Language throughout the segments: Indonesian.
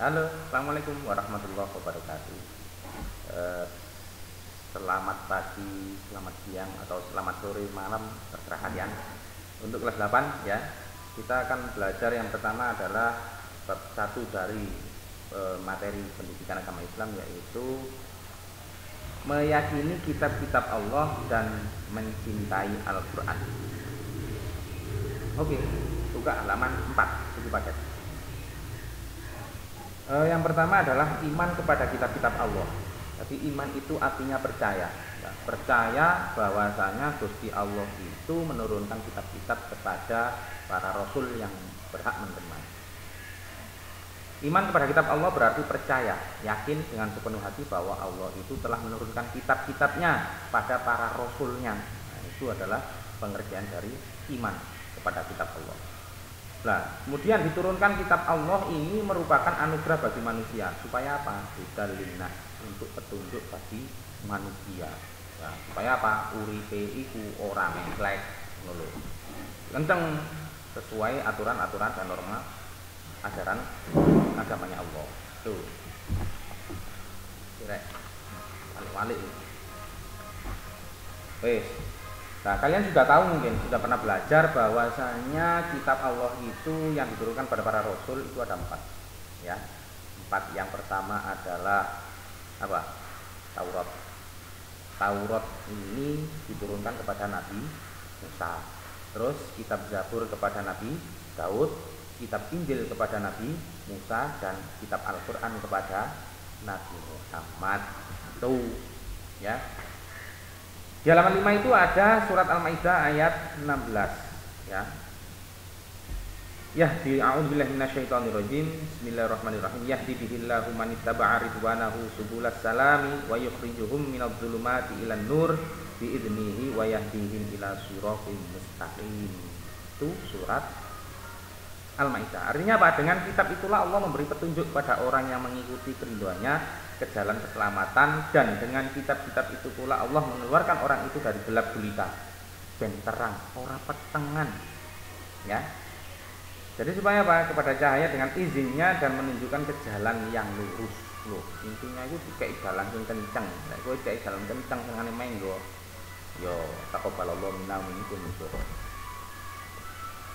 Halo, assalamualaikum warahmatullahi wabarakatuh. Eh, Selamat pagi, selamat siang, atau selamat sore, malam, terserah kalian. Untuk kelas 8 ya, kita akan belajar yang pertama adalah bab 1 dari materi pendidikan agama Islam, yaitu meyakini kitab-kitab Allah dan mencintai Al-Quran. Oke, buka halaman 4, buku paket. Yang pertama adalah iman kepada kitab-kitab Allah. Jadi iman itu artinya percaya. Ya, percaya bahwasanya Gusti Allah itu menurunkan kitab-kitab kepada para rasul yang berhak menerima. Iman kepada kitab Allah berarti percaya, yakin dengan sepenuh hati bahwa Allah itu telah menurunkan kitab-kitabnya pada para rasulnya. Nah, itu adalah pengertian dari iman kepada kitab Allah. Nah, kemudian diturunkan kitab Allah ini merupakan anugerah bagi manusia. Supaya apa? Hudalillah, untuk petunjuk bagi manusia. Nah, supaya apa? Uripe iku ora mengklek ngono. Kenceng sesuai aturan-aturan dan norma ajaran agamanya Allah. Tuh. Kira balik-balik. Wes. Nah, kalian juga tahu, mungkin sudah pernah belajar bahwasanya kitab Allah itu yang diturunkan pada para rasul itu ada 4 ya. 4. Yang pertama adalah apa? Taurat. Taurat ini diturunkan kepada Nabi Musa. Terus kitab Zabur kepada Nabi Daud, kitab Injil kepada Nabi Musa, dan kitab Al-Quran kepada Nabi Muhammad. Tuh ya. Di halaman 5 itu ada surat Al-Maidah ayat 16 ya. Yahdi a'udzubillahi minasyaitonirrajim. Bismillahirrahmanirrahim. Yahdi bihillahu man ittaba'a ridwanahu subulas salami wa yukhrijuhum minadh-dhulumati ilan nur biidnihi wa yahdihim ila siratal mustaqim. Itu surat Al-Maidah. Artinya apa? Dengan kitab itulah Allah memberi petunjuk pada orang yang mengikuti keridhoannya ke jalan keselamatan, dan dengan kitab-kitab itu pula Allah mengeluarkan orang itu dari gelap gulita ben terang ora petengan ya. Jadi supaya apa? Kepada cahaya dengan izinnya dan menunjukkan ke jalan yang lurus. Loh, intinya itu dikai jalan yang kenceng. Nek kowe dikai jalan kenceng sengane menggo yo taqabbalallahu minna wa minkum.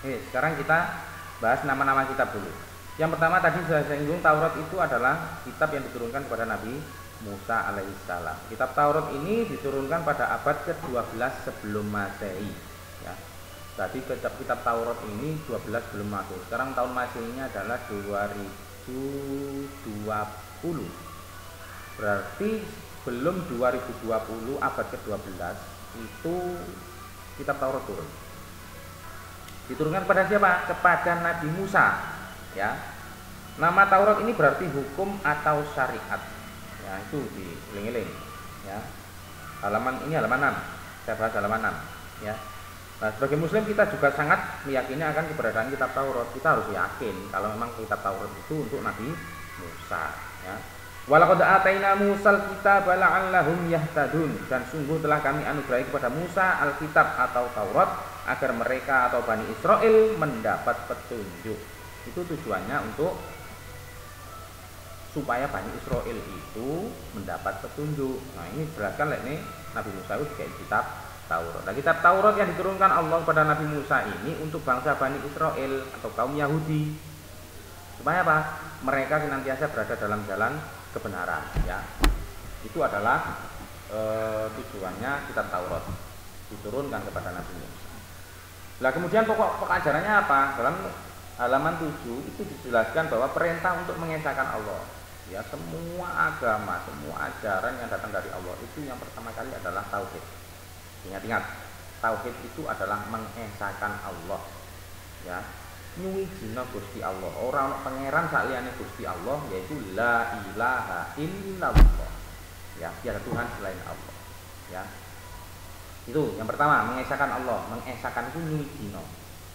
Sekarang kita bahas nama-nama kitab dulu. Yang pertama tadi saya singgung, Taurat itu adalah kitab yang diturunkan kepada Nabi Musa alaihissalam. Kitab Taurat ini diturunkan pada abad ke-12 sebelum Masehi ya. Tadi kitab Taurat ini 12 sebelum Masehi. Sekarang tahun Masehinya adalah 2020. Berarti belum 2020, abad ke-12 itu kitab Taurat turun. Diturunkan kepada siapa? Kepada Nabi Musa ya. Nama Taurat ini berarti hukum atau syariat ya, itu dieling-eling ya. Halaman 6, saya bahas halaman 6 ya. Nah, sebagai muslim kita juga sangat meyakini akan keberadaan kitab Taurat. Kita harus yakin kalau memang kitab Taurat itu untuk Nabi Musa ya. Walaqad ataina Musal kitaba la'allahum yahtadun, dan sungguh telah kami anugerahi kepada Musa Alkitab atau Taurat agar mereka atau Bani Israel mendapat petunjuk. Itu tujuannya untuk supaya Bani Israel itu mendapat petunjuk. Nah, ini jelaskan ini Nabi Musa itu dikasih kitab Taurat. Nah, kitab Taurat yang diturunkan Allah kepada Nabi Musa ini untuk bangsa Bani Israel atau kaum Yahudi. Supaya apa? Mereka senantiasa berada dalam jalan kebenaran ya. Itu adalah tujuannya kitab Taurat diturunkan kepada Nabi Musa. Nah, kemudian pokok ajarannya apa? Dalam halaman 7 itu dijelaskan bahwa perintah untuk mengesahkan Allah ya. Semua agama, semua ajaran yang datang dari Allah itu yang pertama kali adalah tauhid. Ingat-ingat, tauhid itu adalah mengesahkan Allah ya. Nyuwijina Gusti Allah, ora ana pangeran saliyane Gusti Allah, yaitu la ilaha illallah ya, tiada Tuhan selain Allah ya. Itu yang pertama, mengesahkan Allah. Mengesahkan itu nyuwijina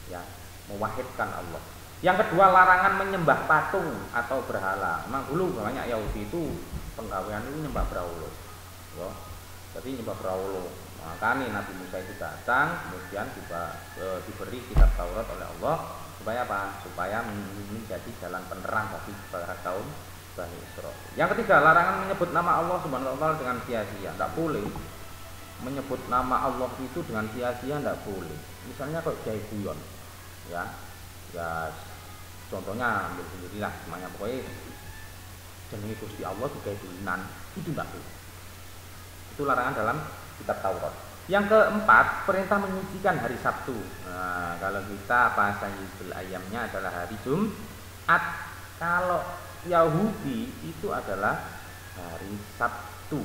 ya, mewahidkan Allah. Yang kedua, larangan menyembah patung atau berhala. Memang dulu banyak Yahudi itu penggawean itu nyembah berhala ya. Jadi nyembah berhala. Makanya Nabi Musa itu datang, kemudian diberi kitab Taurat oleh Allah Supaya apa? Supaya menjadi jalan penerang bagi para kaum Bani Israil. Yang ketiga, larangan menyebut nama Allah Subhanahu wa taala dengan sia-sia. Tidak boleh menyebut nama Allah itu dengan sia-sia, tidak boleh. Misalnya kok jai guyon, ya, ya contohnya ambil sendirilah, semuanya pokoknya jenenge Gusti Allah digawe dulinan, itu tidak boleh. Itu larangan dalam kitab Taurat. Yang keempat, perintah menyucikan hari Sabtu. Nah, kalau kita bahasa Yudul ayamnya adalah hari Jumat. Kalau Yahudi itu adalah hari Sabtu.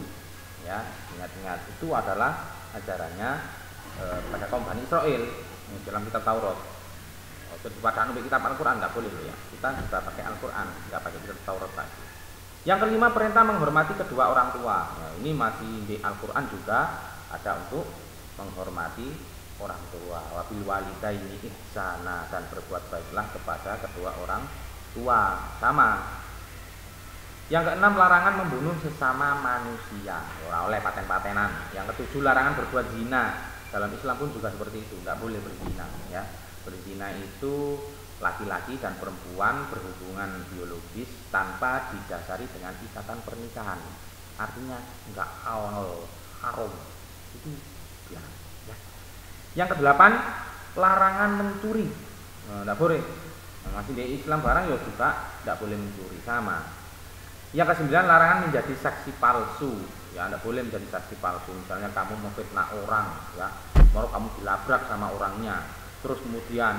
Ya, ingat-ingat, itu adalah ajarannya pada kaum Bani Israil dalam kitab Taurat. Pada kitab Al-Quran nggak boleh ya. Kita sudah pakai Al-Quran, nggak pakai kitab Taurat lagi. Yang kelima, perintah menghormati kedua orang tua. Nah, ini masih di Al-Quran juga ada untuk menghormati orang tua. Wabil walidaini ihsana, dan berbuat baiklah kepada kedua orang tua. Sama. Yang keenam, larangan membunuh sesama manusia, ora oleh paten-patenan. Yang ketujuh, larangan berbuat zina. Dalam Islam pun juga seperti itu, nggak boleh berzina ya. Berzina itu laki-laki dan perempuan berhubungan biologis tanpa didasari dengan ikatan pernikahan. Artinya enggak haram. Itu ya. Yang kedelapan, larangan mencuri. Enggak boleh. Masih di Islam barang ya juga enggak boleh mencuri, sama. Yang kesembilan, larangan menjadi saksi palsu. Ya, enggak boleh menjadi saksi palsu. Misalnya kamu memfitnah orang, ya, baru kamu dilabrak sama orangnya. Terus kemudian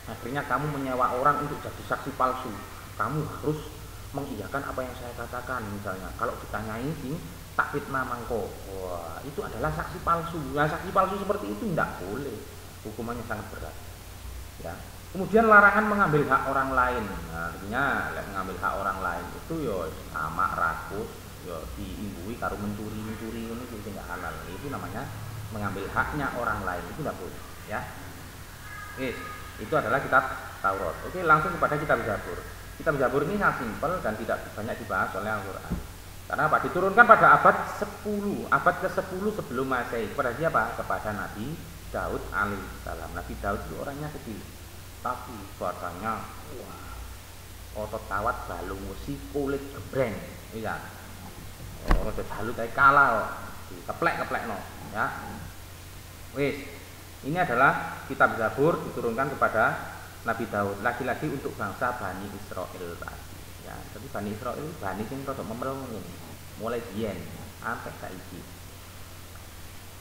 akhirnya kamu menyewa orang untuk jadi saksi palsu. Kamu harus mengiyakan apa yang saya katakan. Misalnya kalau ditanyai sing tak fitnah mangko, wah, itu adalah saksi palsu. Nah, saksi palsu seperti itu tidak boleh, hukumannya sangat berat ya. Kemudian larangan mengambil hak orang lain. Nah, artinya mengambil hak orang lain itu yo sama rakus, yo diimbui karo mencuri ini itu tidak halal. Itu namanya mengambil haknya orang lain, itu tidak boleh ya. Itu adalah kitab Taurat. Oke, langsung kepada kitab Zabur. Kitab Zabur ini sangat simpel dan tidak banyak dibahas oleh Al-Quran. Karena apa? Diturunkan pada abad 10, abad ke-10 sebelum Masehi. Kepada siapa? Kepada Nabi Daud alaihissalam. Nabi Daud itu orangnya kecil, tapi badannya wah, otot tawat balung musi kulit gebreng. Iya. Oh, dalut kayak kalah, dikeplek-keplek no, ya. Wis. Ini adalah kitab Zabur diturunkan kepada Nabi Daud, lagi-lagi untuk bangsa Bani Israil tadi. Ya, jadi Bani Israil Bani sing rodok memel ngene. Mulai biyen sampai saiki.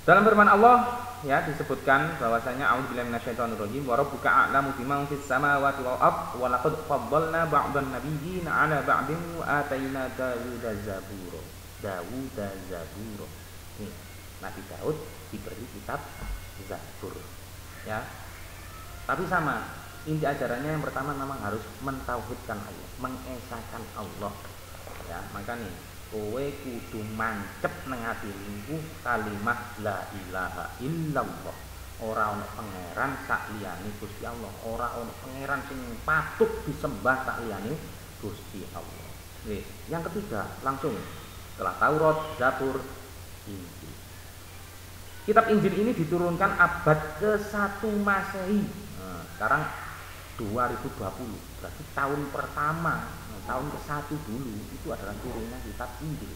Dalam firman Allah ya disebutkan bahwasanya a'udzubillahi minasyaitonir rajim wa rabbuka a'lamu biman fis samawati wal ardh wa laqad faddalna ba'dan nabiyyin 'ala ba'din wa atayna Dawuda zabura. Nih, Nabi Daud diberi kitab Zabur ya. Tapi sama, inti ajarannya yang pertama memang harus mentauhidkan Allah, mengesahkan Allah ya. Maka nih kowe kudu mancep nang atimu kalimat la ilaha illallah. Ora ono pangeran sak liyane Gusti Allah, ora ono pangeran sing patut disembah sak liyane Gusti Allah. Yang ketiga, langsung setelah Taurat, Zabur, Injil. Kitab Injil ini diturunkan abad ke-1 Masehi. Nah, sekarang 2020, berarti tahun pertama, tahun ke-1 dulu itu adalah turunnya kitab Injil.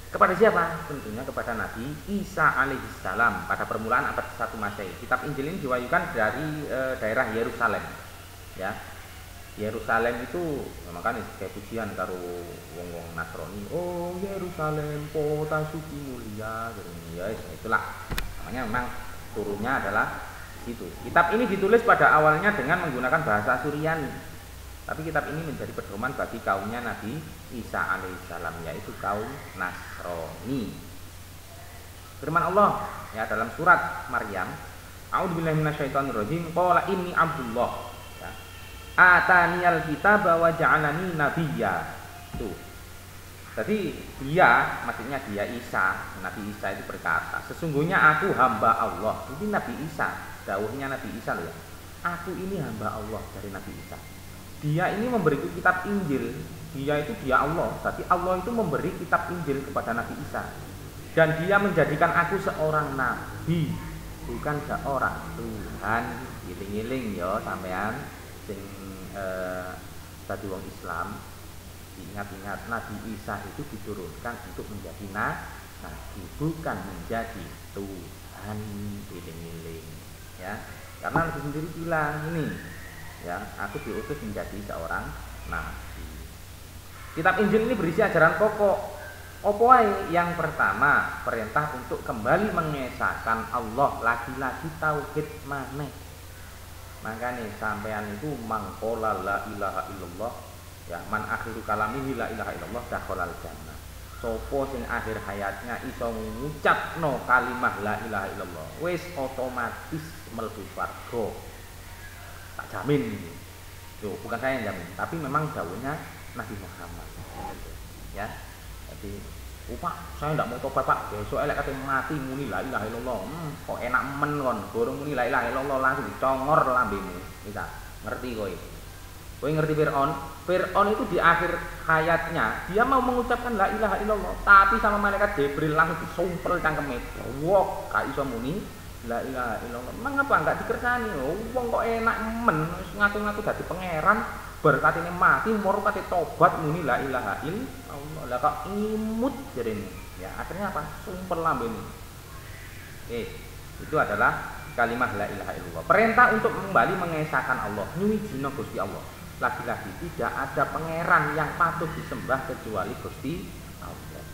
Kepada siapa? Tentunya kepada Nabi Isa alaihissalam pada permulaan abad ke-1 Masehi. Kitab Injil ini diwahyukan dari daerah Yerusalem. Ya. Yerusalem itu makanya kayak pujian karo wong-wong Nasrani. Oh, Yerusalem kota suci mulia. Ya, itulah. Namanya memang turunnya adalah di situ. Kitab ini ditulis pada awalnya dengan menggunakan bahasa Suryani. Tapi kitab ini menjadi pedoman bagi kaumnya Nabi Isa alaihissalam, yaitu kaum Nasrani. Firman Allah ya dalam surat Maryam, A'udzubillahi minasyaitonirrajim, qala inni Abdullah. Ataniyal kitaba wa ja'alani nabiyya. Tuh. Jadi dia, maksudnya dia Isa, Nabi Isa itu berkata, sesungguhnya aku hamba Allah. Ini Nabi Isa, dawuhnya Nabi Isa loh ya. Aku ini hamba Allah dari Nabi Isa. Dia ini memberi kitab Injil. Dia itu dia Allah. Jadi Allah itu memberi kitab Injil kepada Nabi Isa. Dan dia menjadikan aku seorang nabi. bukan seorang Tuhan. Giling-giling ya sampean sing tadi wong Islam, ingat-ingat Nabi Isa itu diturunkan untuk menjadi nabi, bukan menjadi Tuhan. Giling-giling ya, karena Nabi sendiri bilang ini ya, aku diutus menjadi seorang nabi. Kitab Injil ini berisi ajaran pokok. Opo wae? Yang pertama, perintah untuk kembali mengesahkan Allah, lagi-lagi tauhid maneh. Makanya sampean itu mangkola la ilaha illallah ya, man akhiru kalamihi la ilaha illallah dakhalal jannah. Sopo sing akhir hayatnya iso ngucapno kalimah la ilaha illallah, wis otomatis mlebu swarga. Tak jamin ini. Yo, bukan saya yang jamin, tapi memang dawuhnya Nabi Muhammad. Ya. Jadi, Pak, saya tidak mau tobat Pak. Besok elek kate mati muni la ilaha illallah. Kok enak men kon, gorong muni la ilaha illallah langsung dicongor lambemu. Bisa. Ngerti kowe? Kowe ngerti Fir'aun? Fir'aun itu di akhir hayatnya dia mau mengucapkan la ilaha illallah, tapi sama malaikat Jibril langsung disumpel cangkeme. Wok, gak iso muni la ilaha illallah. Mengapa enggak dikersani? Wong kok enak men ngaku-ngaku dadi pangeran, berkatine mati moro kate tobat muni la ilaha illallah. Lah kok imut jarene. Ya, akhirnya apa? Sumpel lambene. Itu adalah kalimat la ilaha illallah. Perintah untuk kembali mengesahkan Allah, nyuwijina Gusti Allah. Lagi-lagi tidak ada pangeran yang patut disembah kecuali Gusti Allah.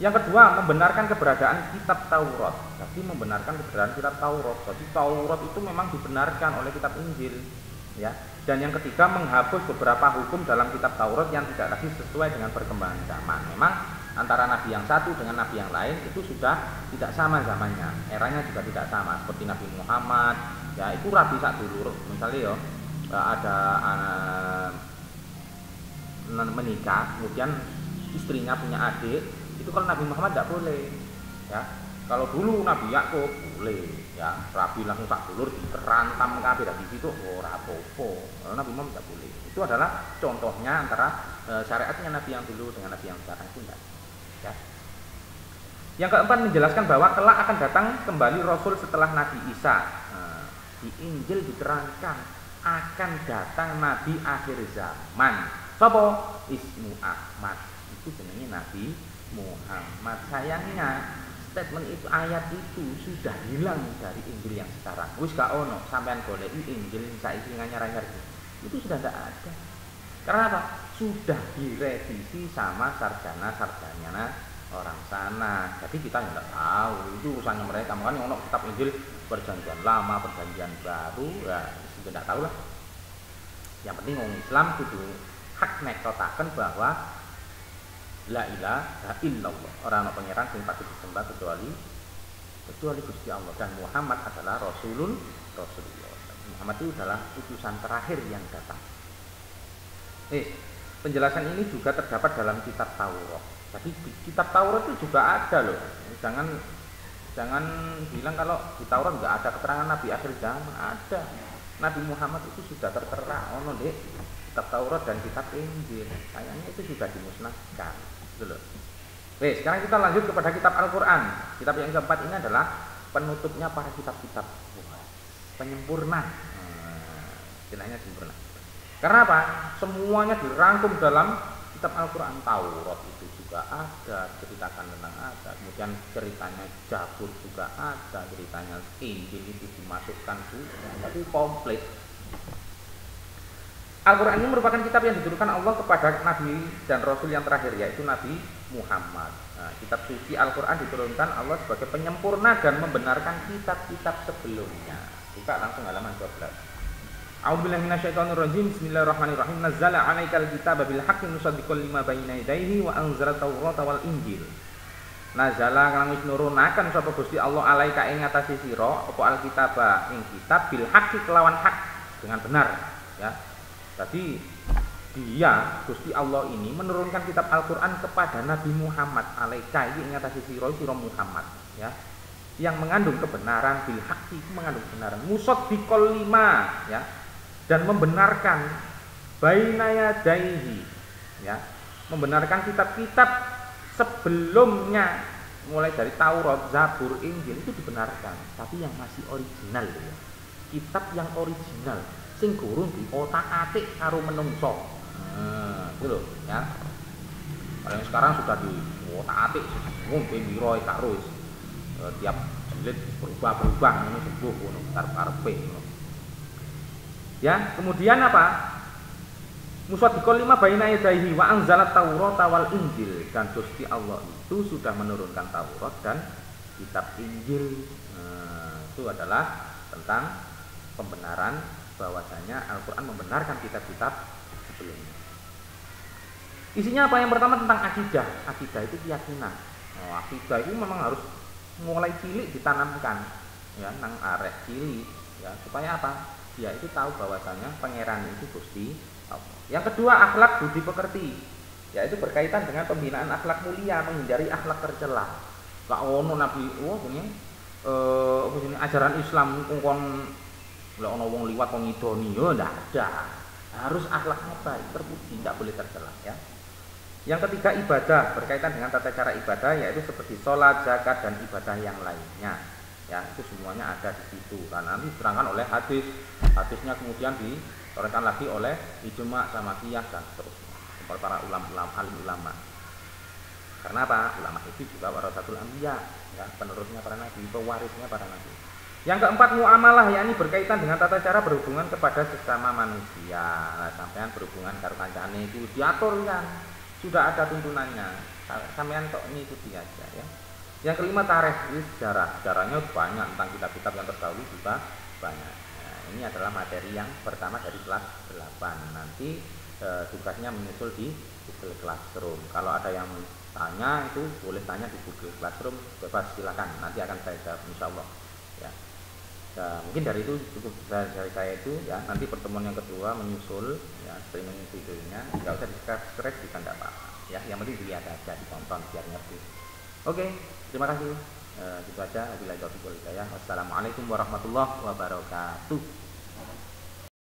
Yang kedua, membenarkan keberadaan kitab Taurat. Jadi membenarkan keberadaan kitab Taurat. Jadi Taurat itu memang dibenarkan oleh kitab Injil, ya. Dan yang ketiga, menghapus beberapa hukum dalam kitab Taurat yang tidak lagi sesuai dengan perkembangan zaman. Memang antara nabi yang satu dengan nabi yang lain itu sudah tidak sama zamannya, eranya juga tidak sama. Seperti Nabi Muhammad, ya itu rabi sak dulur. Misalnya ya ada menikah, kemudian istrinya punya adik, itu kalau Nabi Muhammad tidak boleh, ya. Kalau dulu Nabi Yakub boleh, ya, rabi langsung sak dulur diterantam kabeh dari situ ora apa-apa. Kalau Nabi Muhammad tidak boleh. Itu adalah contohnya antara syariatnya Nabi yang dulu dengan Nabi yang sekarang itu enggak. Ya. Yang keempat, menjelaskan bahwa kelak akan datang kembali Rasul setelah Nabi Isa. Di Injil diterangkan akan datang Nabi akhir zaman. Sopo? Ismu Ahmad. Itu jenenge Nabi Muhammad. Sayangnya statement itu, ayat itu sudah hilang dari Injil yang sekarang. Wis gak ono, sampean goleki Injil saiki nganyar-anyar itu sudah tidak ada. Karena apa? Sudah direvisi sama sarjana-sarjana orang sana. Jadi kita tidak tahu, itu urusannya mereka. Makanya ono kitab Injil perjanjian lama, perjanjian baru, ya sudah tidak tahu lah. Yang penting orang Islam kudu hak nektotaken bahwa la ilaha illallah, orang pangeran sing patut disembah kecuali Gusti Allah, dan Muhammad adalah Rasulullah. Muhammad itu adalah utusan terakhir yang datang. Penjelasan ini juga terdapat dalam kitab Taurat. Jadi kitab Taurat itu juga ada loh. Jangan bilang kalau di Taurat nggak ada keterangan Nabi akhir zaman. Ada. Nabi Muhammad itu sudah tertera ono deh kitab Taurat dan kitab Injil. Sayangnya itu sudah dimusnahkan. Sekarang kita lanjut kepada kitab Al-Quran. Kitab yang keempat ini adalah penutupnya para kitab-kitab, penyempurna. Istilahnya sempurna. Karena apa? Semuanya dirangkum dalam kitab Al-Quran. Taurat itu juga ada, ceritakan tentang ada. Kemudian ceritanya Zabur juga ada, ceritanya Injil itu dimasukkan juga. Tapi komplit. Al-Quran ini merupakan kitab yang diturunkan Allah kepada Nabi dan Rasul yang terakhir, yaitu Nabi Muhammad. Kitab suci Al-Quran diturunkan Allah sebagai penyempurna dan membenarkan kitab-kitab sebelumnya. Buka langsung halaman 12. A'udzubillahi minasyaitonirrajim. Bismillahirrahmanirrahim. Nazzala 'alaikal kitaba bil haqqi musaddiqan lima bayna yadayhi wa anzala Taurata wal Injil. Nazala kang wis nurunaken sapa Gusti Allah alaika ing ngatasi sira apa alkitaba ing kitab bil haqqi kelawan hak, dengan benar, ya. Jadi dia, Gusti Allah ini menurunkan kitab Al-Quran kepada Nabi Muhammad alaika ini ngatasi sira Muhammad, ya, yang mengandung kebenaran, bil haqqi mengandung kebenaran, musaddiqal lima, ya, dan membenarkan baina yadaihi, ya, membenarkan kitab-kitab sebelumnya mulai dari Taurat, Zabur, Injil itu dibenarkan, tapi yang masih original ya. Kitab yang original sing gurung diotak-atik karo menungso. Itu loh ya. Kalau yang sekarang sudah diotak-atik ngombe miro karo tiap jilid berubah-berubah ngono sepuh ngono karep-karepe ngono. Ya, kemudian apa? Musaddiqal lima baina yadayhi wa anzalat Taurata wal Injil, dan Gusti Allah itu sudah menurunkan Taurat dan kitab Injil. Itu adalah tentang pembenaran bahwasanya Al-Qur'an membenarkan kitab-kitab sebelumnya. Isinya apa? Yang pertama tentang akidah. Akidah itu keyakinan. Akidah itu memang harus mulai cilik ditanamkan ya nang arek cilik ya, supaya apa? Dia itu tahu bahwasanya pangeran itu Gusti Allah. Yang kedua, akhlak budi pekerti, yaitu berkaitan dengan pembinaan akhlak mulia, menghindari akhlak tercela. Gak ono Nabi, ini ajaran Islam kon lek ono wong liwat wong ngidoni, yo ndak ada. Harus akhlaknya baik, terpuji, tidak boleh tercela ya. Yang ketiga, ibadah, berkaitan dengan tata cara ibadah, yaitu seperti sholat, zakat, dan ibadah yang lainnya. Ya, itu semuanya ada di situ. Karena nanti diterangkan oleh hadis, hadisnya kemudian ditorehkan lagi oleh ijma sama qiyas dan seterusnya. Para alim ulama. Karena apa? Ulama itu juga warasatul anbiya, ya, penerusnya para nabi, pewarisnya para nabi. Yang keempat, muamalah, yakni berkaitan dengan tata cara berhubungan kepada sesama manusia. Nah, sampean berhubungan karo kancane itu diatur kan. Sudah ada tuntunannya, sampean kok ngikuti aja ya. Yang kelima, tarikh, sejarah. Sejarahnya banyak, tentang kitab-kitab yang terdahulu juga banyak. Nah, ini adalah materi yang pertama dari kelas 8. Nanti tugasnya menyusul di Google Classroom. Kalau ada yang tanya itu boleh tanya di Google Classroom, bebas silakan. Nanti akan saya jawab insyaallah ya. Nah, mungkin dari itu cukup dari saya itu ya. Nanti pertemuan yang kedua menyusul ya, streaming videonya. Enggak usah di-subscribe juga enggak apa-apa ya. Yang penting dilihat aja, ditonton biar ngerti. Oke, terima kasih. Gitu aja. Wabillahi taufiq wal hidayah. Wassalamualaikum warahmatullahi wabarakatuh.